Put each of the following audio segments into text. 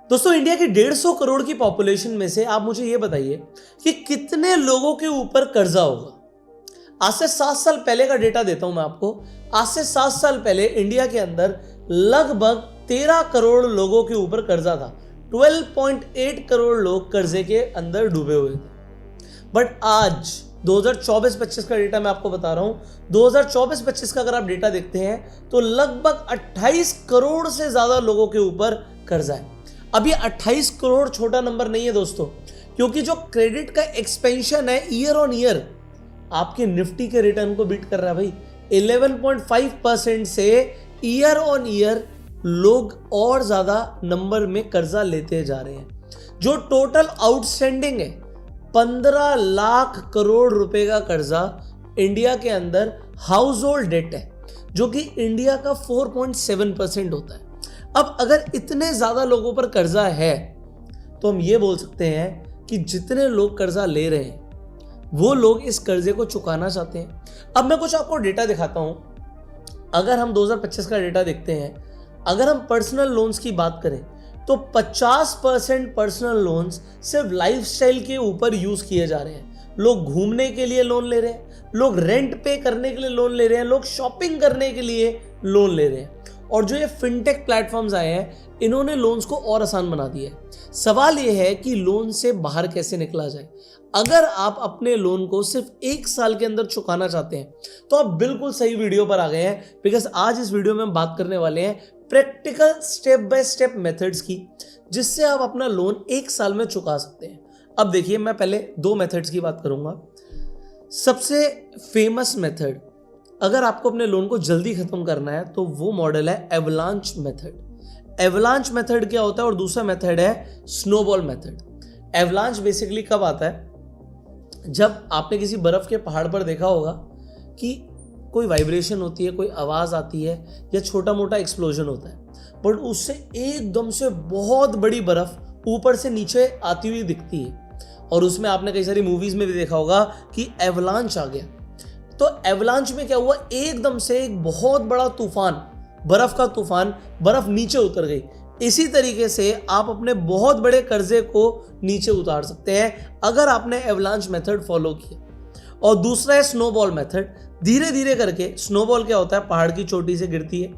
दोस्तों, इंडिया की 150 करोड़ की पॉपुलेशन में से आप मुझे ये बताइए कि कितने लोगों के ऊपर कर्जा होगा। आज से 7 साल पहले का डेटा देता हूं मैं आपको। आज से 7 साल पहले इंडिया के अंदर लगभग 13 करोड़ लोगों के ऊपर कर्जा था। 12.8 करोड़ लोग कर्जे के अंदर डूबे हुए थे। बट आज 2024-25 का डेटा मैं आपको बता रहा हूं। 2024-25 का अगर आप डेटा देखते हैं तो लगभग 28 करोड़ से ज्यादा लोगों के ऊपर कर्जा है। अब ये 28 करोड़ छोटा नंबर नहीं है दोस्तों, क्योंकि जो क्रेडिट का एक्सपेंशन है ईयर ऑन ईयर आपके निफ्टी के रिटर्न को बीट कर रहा है भाई। 11.5% से ईयर ऑन ईयर लोग और ज्यादा नंबर में कर्जा लेते जा रहे हैं। जो टोटल आउटस्टैंडिंग है 15 लाख करोड़ रुपए का कर्जा इंडिया के अंदर हाउस होल्ड डेट है, जो कि इंडिया का 4.7% होता है। अब अगर इतने ज्यादा लोगों पर कर्जा है तो हम ये बोल सकते हैं कि जितने लोग कर्जा ले रहे हैं वो लोग इस कर्जे को चुकाना चाहते हैं। अब मैं कुछ आपको डेटा दिखाता हूं। अगर हम 2025 का डेटा देखते हैं, अगर हम पर्सनल लोन्स की बात करें तो 50% पर्सनल लोन्स सिर्फ लाइफस्टाइल के ऊपर यूज किए जा रहे हैं। लोग घूमने के लिए लोन ले रहे हैं, लोग रेंट पे करने के लिए लोन ले रहे हैं, लोग शॉपिंग करने के लिए लोन ले रहे हैं। और जो ये फिनटेक प्लेटफॉर्म्स आए हैं इन्होंने लोन्स को और आसान बना दिया है। सवाल ये है कि लोन से बाहर कैसे निकला जाए। अगर आप अपने लोन को सिर्फ 1 साल के अंदर चुकाना चाहते हैं तो आप बिल्कुल सही वीडियो पर आ गए हैं, बिकॉज आज इस वीडियो में हम बात करने वाले हैं practical step by step methods की, जिससे आप अपना लोन 1 साल में चुका सकते हैं। अब देखिए, मैं पहले 2 मेथड्स की बात करूंगा। सबसे फेमस मेथड, अगर आपको अपने लोन को जल्दी खत्म करना है तो वो मॉडल है एवलांच मेथड। एवलांच मेथड क्या होता है और दूसरा मेथड है स्नोबॉल मेथड। एवलांच बेसिकली कब आता है? जब आपने किसी बर्फ के पहाड़ पर देखा होगा कि कोई वाइब्रेशन होती है, कोई आवाज आती है या छोटा मोटा एक्सप्लोजन होता है, बट उससे एकदम से बहुत बड़ी बर्फ ऊपर से नीचे आती हुई दिखती है। और उसमें आपने कई सारी मूवीज में भी देखा होगा कि एवलांच आ गया। तो एवलांच में क्या हुआ, एकदम से एक बहुत बड़ा तूफान, बर्फ का तूफान, बर्फ नीचे उतर गई। इसी तरीके से आप अपने बहुत बड़े कर्जे को नीचे उतार सकते हैं अगर आपने एवलांच मेथड फॉलो किया। और दूसरा है स्नोबॉल मेथड। धीरे धीरे करके, स्नोबॉल क्या होता है, पहाड़ की चोटी से गिरती है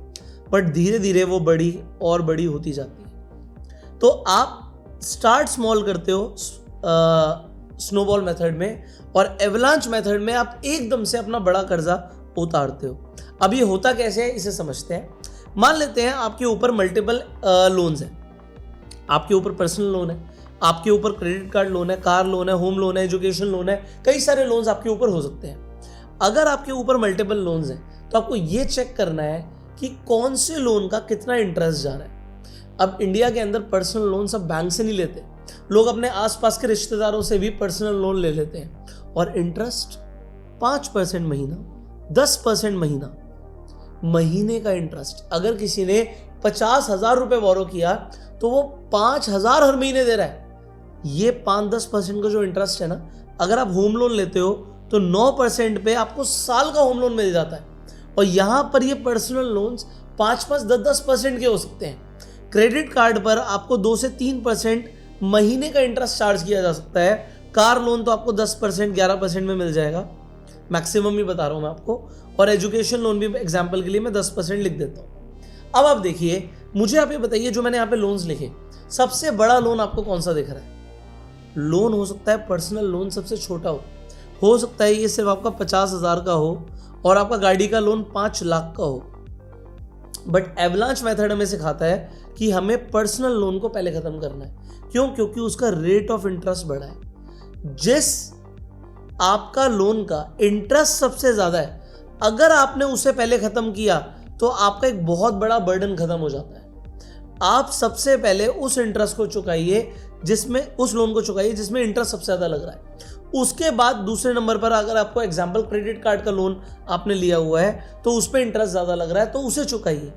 बट धीरे धीरे वो बड़ी और बड़ी होती जाती है। तो आप स्टार्ट स्मॉल करते हो स्नोबॉल मेथड में, और एवलांच मेथड में आप एकदम से अपना बड़ा कर्जा उतारते हो। अब ये होता कैसे है इसे समझते हैं। मान लेते हैं आपके ऊपर मल्टीपल लोन्स हैं। आपके ऊपर पर्सनल लोन है, आपके ऊपर क्रेडिट कार्ड लोन है, कार लोन है, होम लोन है, एजुकेशन लोन है, कई सारे लोन्स आपके ऊपर हो सकते हैं। अगर आपके ऊपर मल्टीपल लोन्स हैं तो आपको ये चेक करना है कि कौन से लोन का कितना इंटरेस्ट जा रहा है। अब इंडिया के अंदर पर्सनल लोन सब बैंक से नहीं लेते, लोग अपने आसपास के रिश्तेदारों से भी पर्सनल लोन ले लेते हैं, और इंटरेस्ट 5% महीना, 10% महीना, महीने का इंटरेस्ट। अगर किसी ने 50,000 रुपए बोरो किया तो वो 5,000 हर महीने दे रहा है। ये 5-10% का जो इंटरेस्ट है ना, अगर आप होम लोन लेते हो तो 9% पे आपको साल का होम लोन मिल जाता है। और यहां पर ये पर्सनल लोन्स 5-5, 10-10% के हो सकते हैं। क्रेडिट कार्ड पर आपको 2 से 3% महीने का इंटरेस्ट चार्ज किया जा सकता है। कार लोन तो आपको 10%, 11% में मिल जाएगा, मैक्सिमम ही बता रहा हूं मैं आपको। और एजुकेशन लोन भी एग्जांपल के लिए मैं 10% लिख देता हूं। अब आप देखिए, मुझे आप ये बताइए, जो मैंने यहाँ पे लोन्स लिखे, सबसे बड़ा लोन आपको कौन सा दिख रहा है? लोन हो सकता है पर्सनल लोन सबसे छोटा हो सकता है ये सिर्फ आपका 50,000 का हो और आपका गाड़ी का लोन 5 लाख का हो। बट एवलांच मेथड हमें सिखाता है कि हमें पर्सनल लोन को पहले खत्म करना है। क्यों? क्योंकि उसका रेट ऑफ इंटरेस्ट बड़ा है। जिस आपका लोन का इंटरेस्ट सबसे ज्यादा है, अगर आपने उसे पहले खत्म किया तो आपका एक बहुत बड़ा बर्डन खत्म हो जाता है। आप सबसे पहले उस इंटरेस्ट को चुकाइए जिसमें, उस लोन को चुकाइए जिसमें इंटरेस्ट सबसे ज्यादा लग रहा है। उसके बाद दूसरे नंबर पर, अगर आपको एग्जांपल क्रेडिट कार्ड का लोन आपने लिया हुआ है तो उस पर इंटरेस्ट ज्यादा लग रहा है तो उसे चुकाइए।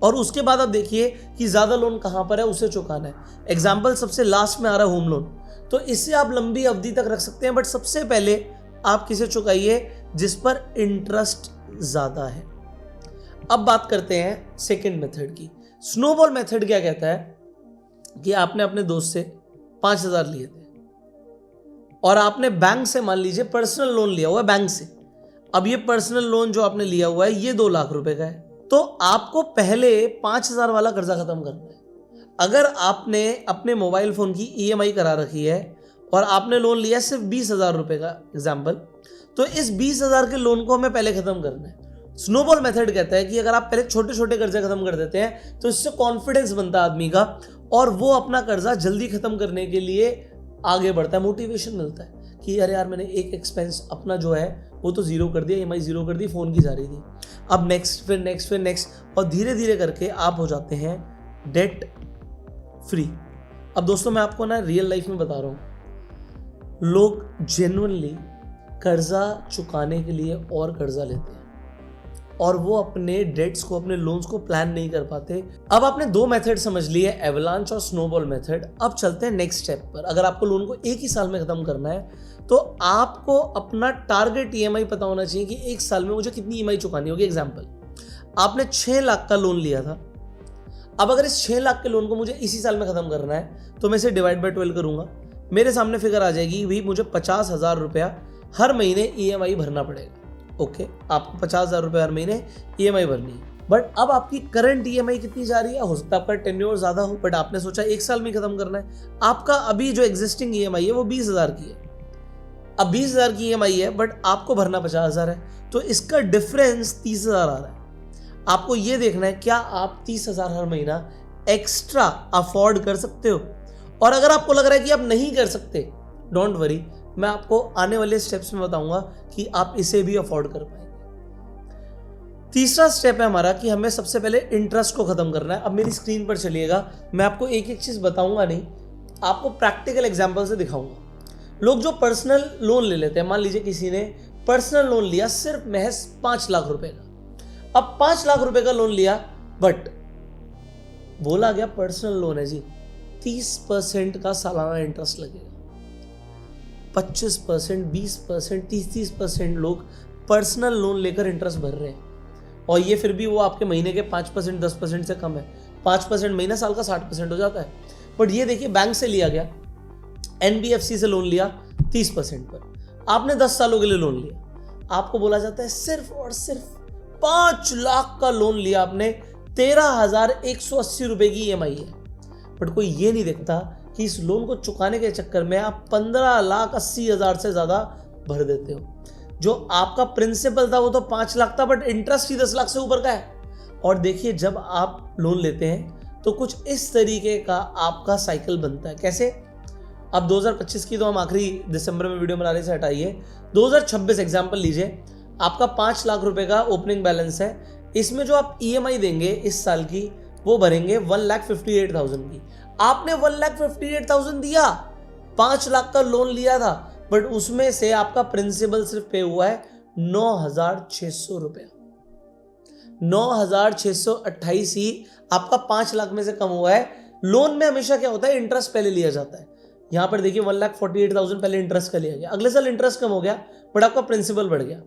और उसके बाद आप देखिए कि ज्यादा लोन कहां पर है, उसे चुकाना है। एग्जांपल सबसे लास्ट में आ रहा है होम लोन, तो इससे आप लंबी अवधि तक रख सकते हैं, बट सबसे पहले आप किसे चुकाइए जिस पर इंटरेस्ट ज्यादा है। अब बात करते हैं सेकंड मेथड की। स्नोबॉल मेथड क्या कहता है कि आपने अपने दोस्त से 5,000 लिए थे और आपने बैंक से मान लीजिए पर्सनल लोन लिया हुआ है बैंक से। अब ये पर्सनल लोन जो आपने लिया हुआ है ये 2 लाख रुपए का है, तो आपको पहले 5,000 वाला कर्जा खत्म करना है। अगर आपने अपने मोबाइल फोन की EMI करा रखी है और आपने लोन लिया सिर्फ 20,000 रुपए का एग्जाम्पल, तो इस 20,000 के लोन को हमें पहले खत्म करना है। स्नोबॉल मेथड कहता है कि अगर आप पहले छोटे छोटे कर्जे खत्म कर देते हैं तो इससे कॉन्फिडेंस बनता है आदमी का और वो अपना कर्जा जल्दी खत्म करने के लिए आगे बढ़ता है, मोटिवेशन मिलता है कि अरे यार मैंने एक एक्सपेंस अपना जो है वो तो जीरो कर दिया, EMI जीरो कर दी, फोन की जा रही थी, अब नेक्स्ट फिर नेक्स्ट फिर नेक्स्ट, और धीरे धीरे करके आप हो जाते हैं डेट फ्री। अब दोस्तों मैं आपको ना रियल लाइफ में बता रहा हूँ, लोग जेन्युइनली कर्जा चुकाने के लिए और कर्जा लेते हैं और वो अपने डेट्स को, अपने लोन्स को प्लान नहीं कर पाते। अब आपने 2 मेथड समझ लिए, एवलांच और स्नोबॉल मेथड। अब चलते हैं नेक्स्ट स्टेप पर। अगर आपको लोन को एक ही साल में खत्म करना है तो आपको अपना टारगेट EMI पता होना चाहिए कि एक साल में मुझे कितनी EMI चुकानी होगी। एग्जाम्पल, आपने 6 लाख का लोन लिया था, अब अगर इस 6 लाख के लोन को मुझे इसी साल में खत्म करना है तो मैं इसे डिवाइड बाय 12 करूंगा, मेरे सामने फिगर आ जाएगी भाई मुझे 50,000 रुपया हर महीने EMI भरना पड़ेगा। ओके, आपको 50,000 रुपये हर महीने EMI भरनी है। बट अब आपकी करंट EMI कितनी जा रही है? हो सकता है आपका टेन्योर ज्यादा हो, बट आपने सोचा एक साल में खत्म करना है। आपका अभी जो एग्जिस्टिंग EMI है वो 20,000 की है। अब 20,000 की EMI है बट आपको भरना 50,000 है, तो इसका डिफरेंस 30,000 आ रहा है। आपको ये देखना है क्या आप 30,000 हर महीना एक्स्ट्रा अफोर्ड कर सकते हो। और अगर आपको लग रहा है कि आप नहीं कर सकते, डोंट वरी, मैं आपको आने वाले स्टेप्स में बताऊंगा कि आप इसे भी अफोर्ड कर पाएंगे। तीसरा स्टेप है हमारा कि हमें सबसे पहले इंटरेस्ट को खत्म करना है। अब मेरी स्क्रीन पर चलिएगा, मैं आपको एक एक चीज बताऊंगा नहीं, आपको प्रैक्टिकल एग्जांपल से दिखाऊंगा। लोग जो पर्सनल लोन ले लेते हैं, मान लीजिए किसी ने पर्सनल लोन लिया सिर्फ महज 5 लाख रुपए का। अब 5 लाख रुपए का लोन लिया बट बोला गया पर्सनल लोन है जी, 30% का सालाना इंटरेस्ट लगेगा। 25%, 20%, 30% लोग पर्सनल लोन लेकर इंटरेस्ट भर रहे हैं और ये फिर भी वो आपके महीने के 5%, 10% से कम है। 5% महीना, साल का 60% हो जाता है। बट ये देखिए, बैंक से लिया गया, NBFC से लोन लिया 30% पर, आपने 10 सालों के लिए लोन लिया, आपको बोला जाता है सिर्फ और सिर्फ 5 लाख का लोन लिया आपने, 13,180 रुपए की EMI है। बट कोई ये नहीं देखता कि इस लोन को चुकाने के चक्कर में आप 15,80,000 से ज्यादा भर देते हो। जो आपका प्रिंसिपल था वो तो 5 लाख था, बट इंटरेस्ट ही 10 लाख से ऊपर का है। और देखिए, जब आप लोन लेते हैं तो कुछ इस तरीके का आपका साइकिल बनता है। कैसे? अब 2025 की तो हम आखिरी दिसंबर में वीडियो बनाने से हटाइए, 2026 एग्जाम्पल लीजिए, आपका 5 लाख रुपए का ओपनिंग बैलेंस है, इसमें जो आप EMI देंगे इस साल की वो भरेंगे 1,58,000 की। आपने 1,58,000 दिया, 5 लाख का लोन लिया था, बट उसमें से आपका प्रिंसिपल सिर्फ पे हुआ है 9,600 रुपया। 9,628 ही आपका 5 लाख में से कम हुआ है। लोन में हमेशा क्या होता है, इंटरेस्ट पहले लिया जाता है। यहां पर देखिए 1,48,000 पहले इंटरेस्ट का लिया गया, अगले साल इंटरेस्ट कम हो गया बट आपका प्रिंसिपल बढ़ गया।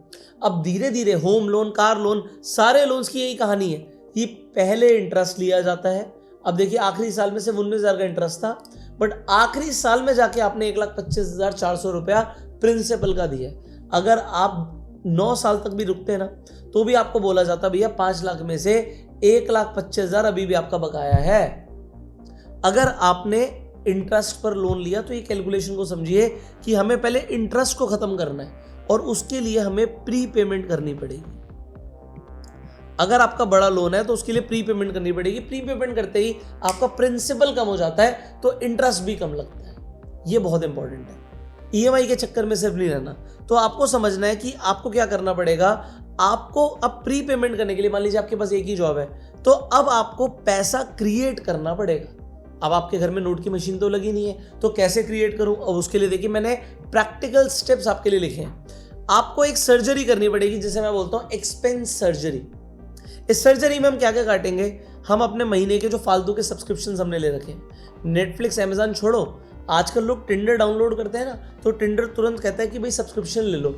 अब धीरे धीरे होम लोन, कार लोन, सारे लोन्स की यही कहानी है कि पहले इंटरेस्ट लिया जाता है। अब देखिए आखिरी साल में सिर्फ 19,000 का इंटरेस्ट था, बट आखिरी साल में जाके आपने 1,25,400 रुपया प्रिंसिपल का दिया। अगर आप 9 साल तक भी रुकते हैं ना तो भी आपको बोला जाता भैया 5 लाख में से 1,25,000 अभी भी आपका बकाया है। अगर आपने इंटरेस्ट पर लोन लिया तो ये कैलकुलेशन को समझिए कि हमें पहले इंटरेस्ट को खत्म करना है और उसके लिए हमें प्री पेमेंट करनी पड़ेगी। अगर आपका बड़ा लोन है तो उसके लिए प्री पेमेंट करनी पड़ेगी। प्री पेमेंट करते ही आपका प्रिंसिपल कम हो जाता है तो इंटरेस्ट भी कम लगता है। ये बहुत इंपॉर्टेंट है। EMI के चक्कर में सिर्फ नहीं रहना, तो आपको समझना है कि आपको क्या करना पड़ेगा। आपको अब प्री पेमेंट करने के लिए, मान लीजिए आपके पास एक ही जॉब है, तो अब आपको पैसा क्रिएट करना पड़ेगा। अब आपके घर में नोट की मशीन तो लगी नहीं है, तो कैसे क्रिएट करूं? अब उसके लिए देखिए मैंने प्रैक्टिकल स्टेप्स आपके लिए लिखे हैं। आपको एक सर्जरी करनी पड़ेगी जिसे मैं बोलता हूं एक्सपेंस सर्जरी। इस सर्जरी में हम क्या क्या काटेंगे? हम अपने महीने के जो फालतू के सब्सक्रिप्शन हमने ले रखे हैं, नेटफ्लिक्स, अमेजन छोड़ो, आजकल लोग टिंडर डाउनलोड करते हैं ना, तो टिंडर तुरंत कहता है कि भाई सब्सक्रिप्शन ले लो,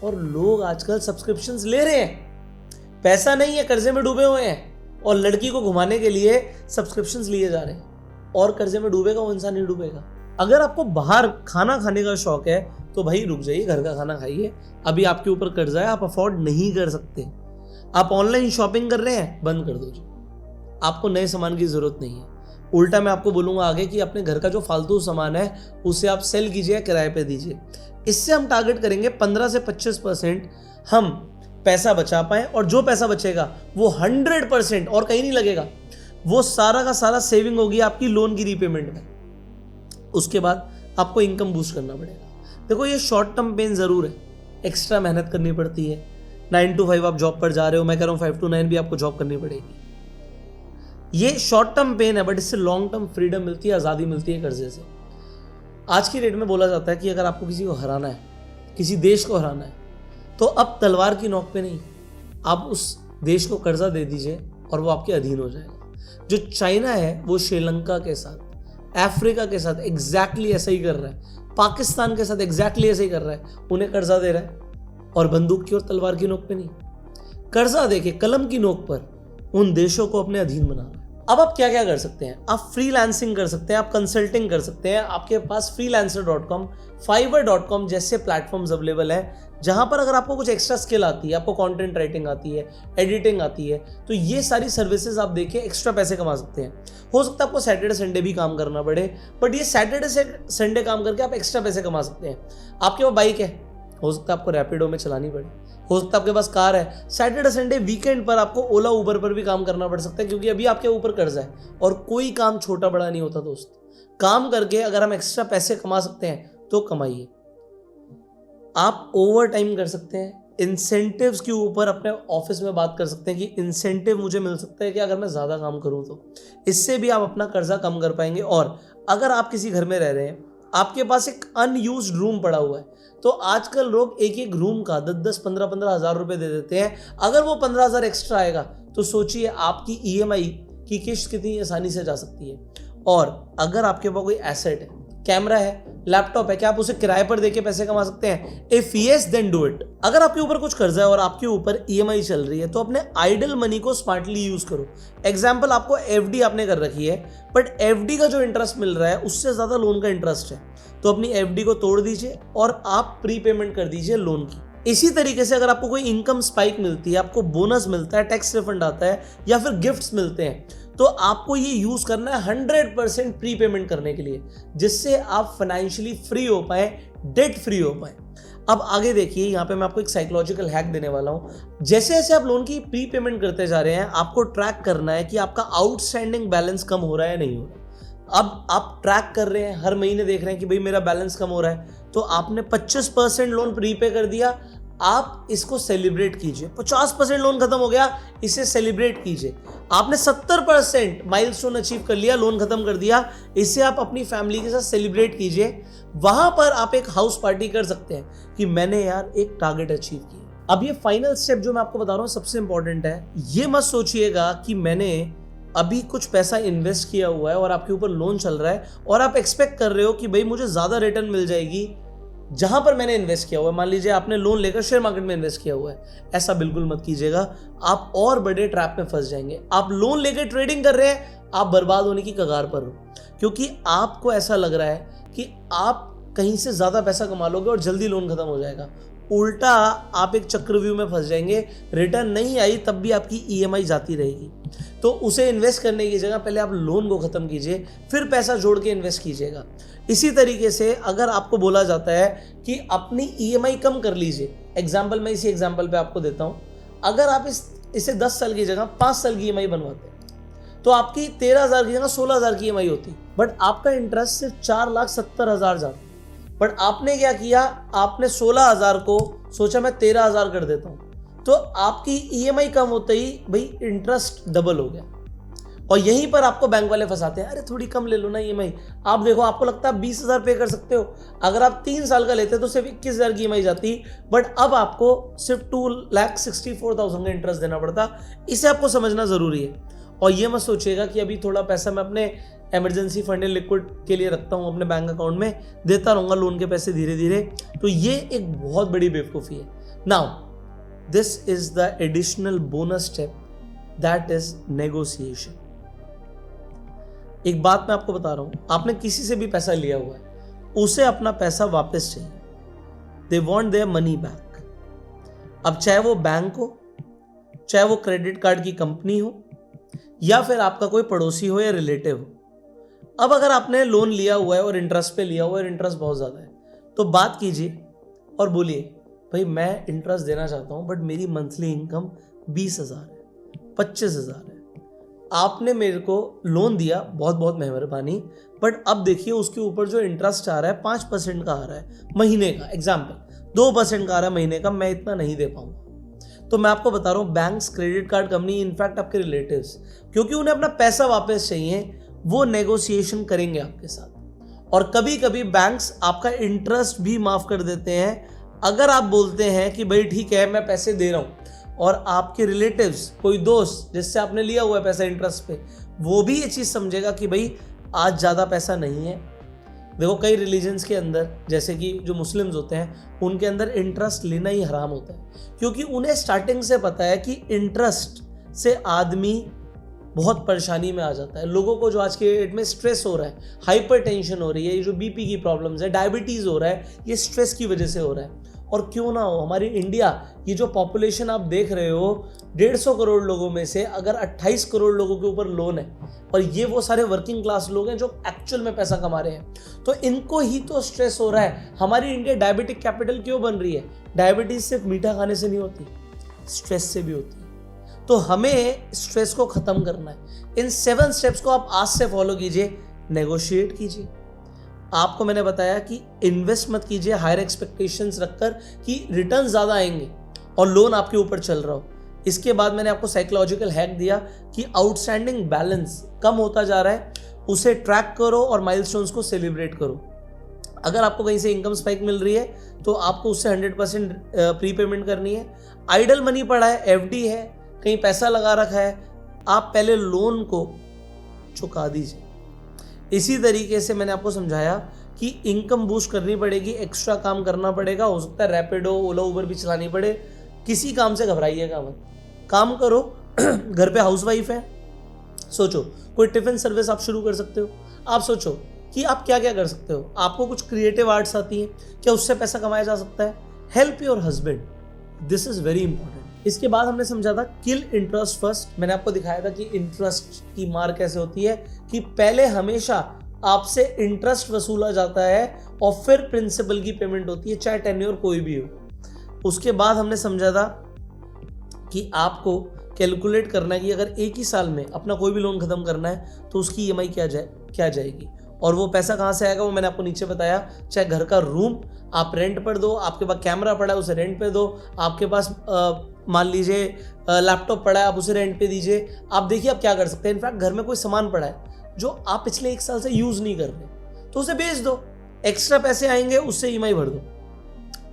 और लोग आजकल सब्सक्रिप्शंस ले रहे हैं। पैसा नहीं है, कर्जे में डूबे हुए हैं और लड़की को घुमाने के लिए सब्सक्रिप्शंस लिए जा रहे हैं। और कर्जे में डूबेगा, वो इंसान नहीं डूबेगा। अगर आपको बाहर खाना खाने का शौक है तो भाई रुक जाइए, घर का खाना खाइए। अभी आपके ऊपर कर्जा है, आप अफोर्ड नहीं कर सकते। आप ऑनलाइन शॉपिंग कर रहे हैं, बंद कर दो जी, आपको नए सामान की जरूरत नहीं है। उल्टा मैं आपको बोलूंगा आगे कि अपने घर का जो फालतू सामान है उसे आप सेल कीजिए, किराए पे दीजिए। इससे हम टारगेट करेंगे 15 से 25% हम पैसा बचा पाए, और जो पैसा बचेगा वो 100% और कहीं नहीं लगेगा, वो सारा का सारा सेविंग होगी आपकी लोन की रीपेमेंट में। उसके बाद आपको इनकम बूस्ट करना पड़ेगा। देखो ये शॉर्ट टर्म पेन जरूर है, एक्स्ट्रा मेहनत करनी पड़ती है। 9 to 5 आप जॉब पर जा रहे हो, मैं कह रहा हूँ 5 to 9 भी आपको जॉब करनी पड़ेगी। ये शॉर्ट टर्म पेन है, बट इससे लॉन्ग टर्म फ्रीडम मिलती है, आज़ादी मिलती है कर्जे से। आज की डेट में बोला जाता है कि अगर आपको किसी को हराना है, किसी देश को हराना है, तो अब तलवार की नोक पे नहीं, आप उस देश को कर्जा दे दीजिए और वो आपके अधीन हो जाएगा। जो चाइना है वो श्रीलंका के साथ, अफ्रीका के साथ एग्जैक्टली ऐसा ही कर रहा है, पाकिस्तान के साथ एग्जैक्टली ऐसा ही कर रहा है। उन्हें कर्जा दे रहा है और बंदूक की और तलवार की नोक पे नहीं, कर्जा देके कलम की नोक पर उन देशों को अपने अधीन बना रहा है। अब आप क्या क्या कर सकते हैं? आप फ्रीलांसिंग कर सकते हैं, आप कंसल्टिंग कर सकते हैं। आपके पास freelancer.com, fiverr.com जैसे प्लेटफॉर्म्स अवेलेबल हैं, जहां पर अगर आपको कुछ एक्स्ट्रा स्किल आती है, आपको कंटेंट राइटिंग आती है, एडिटिंग आती है, तो ये सारी सर्विसेज आप देके एक्स्ट्रा पैसे कमा सकते हैं। हो सकता है आपको सैटरडे संडे भी काम करना पड़े, बट ये सैटरडे से संडे काम करके आप एक्स्ट्रा पैसे कमा सकते हैं। आपके पास बाइक है, हो सकता है आपको रैपिडो में चलानी पड़े, हो सकता है आपके पास कार है, सैटरडे संडे वीकेंड पर आपको ओला उबर पर भी काम करना पड़ सकता है, क्योंकि अभी आपके ऊपर कर्जा है। और कोई काम छोटा बड़ा नहीं होता दोस्त, काम करके अगर हम एक्स्ट्रा पैसे कमा सकते हैं तो कमाइए। आप ओवर टाइम कर सकते हैं, इंसेंटिव्स के ऊपर अपने ऑफिस में बात कर सकते हैं कि इंसेंटिव मुझे मिल सकता है कि अगर मैं ज़्यादा काम करूं तो इससे भी आप अपना कर्जा कम कर पाएंगे। और अगर आप किसी घर में रह रहे हैं, आपके पास एक अनयूज्ड रूम पड़ा हुआ है, तो आजकल लोग एक एक रूम का 10-10, 15-15 हज़ार रुपये दे देते हैं। अगर वो 15,000 एक्स्ट्रा आएगा तो सोचिए आपकी EMI की किस्त कितनी आसानी से जा सकती है। और अगर आपके पास कोई एसेट है, कैमरा है, लैपटॉप है, क्या आप उसे किराए पर देके पैसे कमा सकते हैं? If yes then do it. अगर आपके ऊपर कुछ कर्जा है और आपके ऊपर EMI चल रही है, तो अपने आइडल मनी को स्मार्टली यूज करो। एग्जाम्पल, आपको FD आपने कर रखी है, बट FD का जो इंटरेस्ट मिल रहा है उससे ज्यादा लोन का इंटरेस्ट है, तो अपनी FD को तोड़ दीजिए और आप प्री पेमेंट कर दीजिए लोन की। इसी तरीके से अगर आपको कोई इनकम स्पाइक मिलती है, आपको बोनस मिलता है, टैक्स रिफंड आता है, या फिर गिफ्ट्स मिलते हैं, तो आपको ये यूज करना है 100% प्री पेमेंट करने के लिए, जिससे आप फाइनेंशियली फ्री हो पाए, डेट फ्री हो पाए। अब आगे देखिए, यहाँ पे मैं आपको एक साइकोलॉजिकल हैक देने वाला हूँ। जैसे जैसे आप लोन की प्री पेमेंट करते जा रहे हैं, आपको ट्रैक करना है कि आपका आउटस्टैंडिंग बैलेंस कम हो रहा है या नहीं हो रहा। अब आप ट्रैक कर रहे हैं, हर महीने देख रहे हैं कि भाई मेरा बैलेंस कम हो रहा है, तो आपने 25% लोन प्रीपे कर दिया, आप इसको सेलिब्रेट कीजिए। 50% लोन खत्म हो गया, इसे सेलिब्रेट कीजिए। आपने 70% माइलस्टोन अचीव कर लिया, लोन खत्म कर दिया, इसे आप अपनी फैमिली के साथ सेलिब्रेट कीजिए। वहां पर आप एक हाउस पार्टी कर सकते हैं कि मैंने यार एक टारगेट अचीव किया। अब ये फाइनल स्टेप जो मैं आपको बता रहा हूं सबसे इंपॉर्टेंट है। ये मत सोचिएगा कि मैंने अभी कुछ पैसा इन्वेस्ट किया हुआ है और आपके ऊपर लोन चल रहा है और आप एक्सपेक्ट कर रहे हो कि भाई मुझे ज्यादा रिटर्न मिल जाएगी जहां पर मैंने इन्वेस्ट किया हुआ है। मान लीजिए आपने लोन लेकर शेयर मार्केट में इन्वेस्ट किया हुआ है, ऐसा बिल्कुल मत कीजिएगा, आप और बड़े ट्रैप में फंस जाएंगे। आप लोन लेकर ट्रेडिंग कर रहे हैं, आप बर्बाद होने की कगार पर हो, क्योंकि आपको ऐसा लग रहा है कि आप कहीं से ज्यादा पैसा कमा लोगे और जल्दी लोन खत्म हो जाएगा। उल्टा आप एक चक्रव्यूह में फंस जाएंगे, रिटर्न नहीं आई तब भी आपकी EMI जाती रहेगी। तो उसे इन्वेस्ट करने की जगह पहले आप लोन को खत्म कीजिए, फिर पैसा जोड़ के इन्वेस्ट कीजिएगा। इसी तरीके से अगर आपको बोला जाता है कि अपनी EMI कम कर लीजिए, एग्जाम्पल मैं इसी एग्जाम्पल पे आपको देता हूं, अगर आप इसे 10 साल की जगह 5 साल की EMI बनवाते हैं तो आपकी 13,000 की जगह 16,000 की EMI होती, बट आपका इंटरेस्ट सिर्फ 4,70,000 जाता। बट आपने क्या किया, आपने 16,000 को सोचा मैं 13,000 कर देता हूं, तो आपकी EMI कम होते ही भाई इंटरेस्ट डबल हो गया। और यहीं पर आपको बैंक वाले फंसाते हैं, अरे थोड़ी कम ले लो ना EMI। आप देखो, आपको लगता है 20,000 पे कर सकते हो, अगर आप 3 साल का लेते तो सिर्फ 21,000 की EMI जाती, बट अब आपको सिर्फ 2,64,000 का इंटरेस्ट देना पड़ता। इसे आपको समझना जरूरी है। और ये मत सोचिएगा कि अभी थोड़ा पैसा मैं अपने इमरजेंसी फंड लिक्विड के लिए रखता हूं अपने बैंक अकाउंट में, देता रहूंगा लोन के पैसे धीरे धीरे, तो ये एक बहुत बड़ी बेवकूफ़ी है। Now this is the additional bonus step, that is negotiation. एक बात मैं आपको बता रहा हूं, आपने किसी से भी पैसा लिया हुआ है, उसे अपना पैसा वापस चाहिए। They want their money back. अब चाहे वो बैंक हो, चाहे वो क्रेडिट कार्ड की कंपनी हो, या फिर आपका कोई पड़ोसी हो या रिलेटिव हो। अब अगर आपने लोन लिया हुआ है और इंटरेस्ट पे लिया हुआ है और इंटरेस्ट बहुत ज़्यादा है, तो बात कीजिए और बोलिए भाई मैं इंटरेस्ट देना चाहता हूँ, बट मेरी मंथली इनकम 20,000 है, 25,000 है। आपने मेरे को लोन दिया, बहुत बहुत मेहरबानी, बट अब देखिए उसके ऊपर जो इंटरेस्ट आ रहा है 5% का आ रहा है महीने का, एग्जाम्पल 2% का आ रहा है महीने का, मैं इतना नहीं दे पाऊंगा। तो मैं आपको बता रहा हूँ, banks, credit card company, in fact आपके रिलेटिव्स, क्योंकि उन्हें अपना पैसा वापस चाहिए, वो नेगोशिएशन करेंगे आपके साथ। और कभी कभी बैंक्स आपका इंटरेस्ट भी माफ कर देते हैं अगर आप बोलते हैं कि भाई ठीक है मैं पैसे दे रहा हूँ, और आपके रिलेटिव्स, कोई दोस्त जिससे आपने लिया हुआ है पैसा इंटरेस्ट पे, वो भी ये चीज़ समझेगा कि भाई आज ज़्यादा पैसा नहीं है। देखो कई रिलीजन्स के अंदर, जैसे कि जो मुस्लिम्स होते हैं, उनके अंदर इंटरेस्ट लेना ही हराम होता है, क्योंकि उन्हें स्टार्टिंग से पता है कि इंटरेस्ट से आदमी बहुत परेशानी में आ जाता है। लोगों को जो आज के डेट में स्ट्रेस हो रहा है, हाइपर टेंशन हो रही है, ये जो बीपी की प्रॉब्लम्स है, डायबिटीज़ हो रहा है, ये स्ट्रेस की वजह से हो रहा है। और क्यों ना हो, हमारी इंडिया, ये जो पॉपुलेशन आप देख रहे हो, 150 करोड़ लोगों में से अगर 28 करोड़ लोगों के ऊपर लोन है, और ये वो सारे वर्किंग क्लास लोग हैं जो एक्चुअल में पैसा कमा रहे हैं, तो इनको ही तो स्ट्रेस हो रहा है। हमारी इंडिया डायबिटिक कैपिटल क्यों बन रही है? डायबिटीज सिर्फ मीठा खाने से नहीं होती, स्ट्रेस से भी होती है। तो हमें स्ट्रेस को खत्म करना है। इन 7 स्टेप्स को आप आज से फॉलो कीजिए। नेगोशिएट कीजिए। आपको मैंने बताया कि इन्वेस्ट मत कीजिए हायर एक्सपेक्टेशंस रखकर कि रिटर्न ज़्यादा आएंगे और लोन आपके ऊपर चल रहा हो। इसके बाद मैंने आपको साइकोलॉजिकल हैक दिया कि आउटस्टैंडिंग बैलेंस कम होता जा रहा है, उसे ट्रैक करो और माइलस्टोन्स को सेलिब्रेट करो। अगर आपको कहीं से इनकम स्पाइक मिल रही है तो आपको उससे 100% प्रीपेमेंट करनी है। आइडल मनी पड़ा है, एफडी है, कहीं पैसा लगा रखा है, आप पहले लोन को चुका दीजिए। इसी तरीके से मैंने आपको समझाया कि इनकम बूस्ट करनी पड़ेगी, एक्स्ट्रा काम करना पड़ेगा, हो सकता है रैपिडो, ओला, उबर भी चलानी पड़े। किसी काम से घबराइएगा मत, काम करो। घर पे हाउसवाइफ है, सोचो कोई टिफिन सर्विस आप शुरू कर सकते हो। आप सोचो कि आप क्या क्या कर सकते हो। आपको कुछ क्रिएटिव आर्ट्स आती है, क्या उससे पैसा कमाया जा सकता है? Help your husband, this is very important. इसके बाद हमने समझा था किल इंटरेस्ट फर्स्ट। मैंने आपको दिखाया था कि इंटरेस्ट की मार कैसे होती है, कि पहले हमेशा आपसे इंटरेस्ट वसूला जाता है और फिर प्रिंसिपल की पेमेंट होती है, चाहे टेन्योर कोई भी हो। उसके बाद हमने समझा था कि आपको कैलकुलेट करना है कि अगर एक ही साल में अपना कोई भी लोन खत्म करना है तो उसकी ईएमआई क्या जाएगी, और वो पैसा कहाँ से आएगा वो मैंने आपको नीचे बताया। चाहे घर का रूम आप रेंट पर दो, आपके पास कैमरा पड़ा है उसे रेंट पे दो, आपके पास मान लीजिए लैपटॉप पड़ा है आप उसे रेंट पे दीजिए। आप देखिए आप क्या कर सकते हैं। इनफैक्ट घर में कोई सामान पड़ा है जो आप पिछले 1 साल से यूज़ नहीं कर रहे, तो उसे बेच दो, एक्स्ट्रा पैसे आएंगे, उससे ईएमआई भर दो।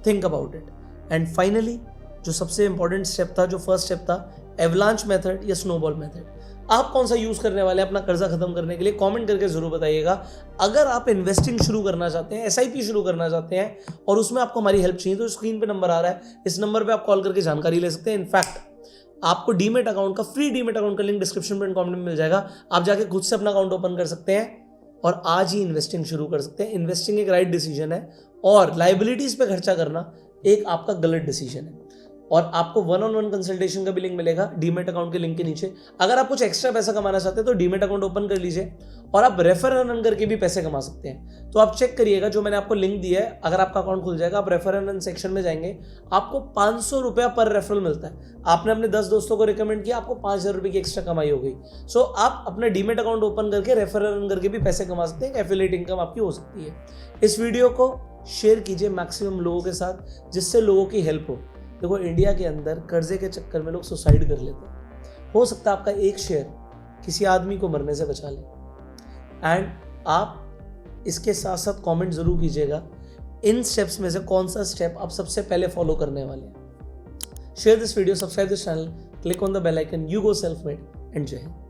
Think about it. And finally जो सबसे इंपॉर्टेंट स्टेप था, जो फर्स्ट स्टेप था, एवलांच मेथड या स्नोबॉल मेथड, आप कौन सा यूज करने वाले हैं अपना कर्जा खत्म करने के लिए? कमेंट करके जरूर बताइएगा। अगर आप इन्वेस्टिंग शुरू करना चाहते हैं, एसआईपी शुरू करना चाहते हैं और उसमें आपको हमारी हेल्प चाहिए, तो स्क्रीन पे नंबर आ रहा है, इस नंबर पे आप कॉल करके जानकारी ले सकते हैं। इनफैक्ट आपको डीमेट अकाउंट का, फ्री डीमेट अकाउंट का लिंक डिस्क्रिप्शन में कमेंट में मिल जाएगा। आप जाके खुद से अपना अकाउंट ओपन कर सकते हैं और आज ही इन्वेस्टिंग शुरू कर सकते हैं। इन्वेस्टिंग एक राइट डिसीजन है और लाइबिलिटीज पे खर्चा करना एक आपका गलत डिसीजन है। और आपको 1-on-1 कंसल्टेशन का भी लिंक मिलेगा डीमेट अकाउंट के लिंक के नीचे। अगर आप कुछ एक्स्ट्रा पैसा कमाना चाहते हैं तो डीमेट अकाउंट ओपन कर लीजिए और आप रेफर एंड अर्न करके भी पैसे कमा सकते हैं। तो आप चेक करिएगा, जो मैंने आपको लिंक दिया है, अगर आपका अकाउंट खुल जाएगा, आप रेफर एंड अर्न सेक्शन में जाएंगे, आपको 500 रुपया पर रेफरल मिलता है। आपने अपने 10 दोस्तों को रिकमेंड किया, आपको 5,000 रुपये की एक्स्ट्रा कमाई हो गई। सो आप अपना डीमेट अकाउंट ओपन करके रेफर एंड अर्न करके भी पैसे कमा सकते हैं। एफिलिएट इनकम आपकी हो सकती है। इस वीडियो को शेयर कीजिए मैक्सिमम लोगों के साथ, जिससे लोगों की हेल्प हो। देखो इंडिया के अंदर कर्जे के चक्कर में लोग सुसाइड कर लेते हैं। हो सकता है आपका एक शेयर किसी आदमी को मरने से बचा ले। एंड आप इसके साथ साथ कमेंट जरूर कीजिएगा इन स्टेप्स में से कौन सा स्टेप आप सबसे पहले फॉलो करने वाले हैं। Share this video, subscribe this channel, click on the bell icon. You go self made and जय हिंद।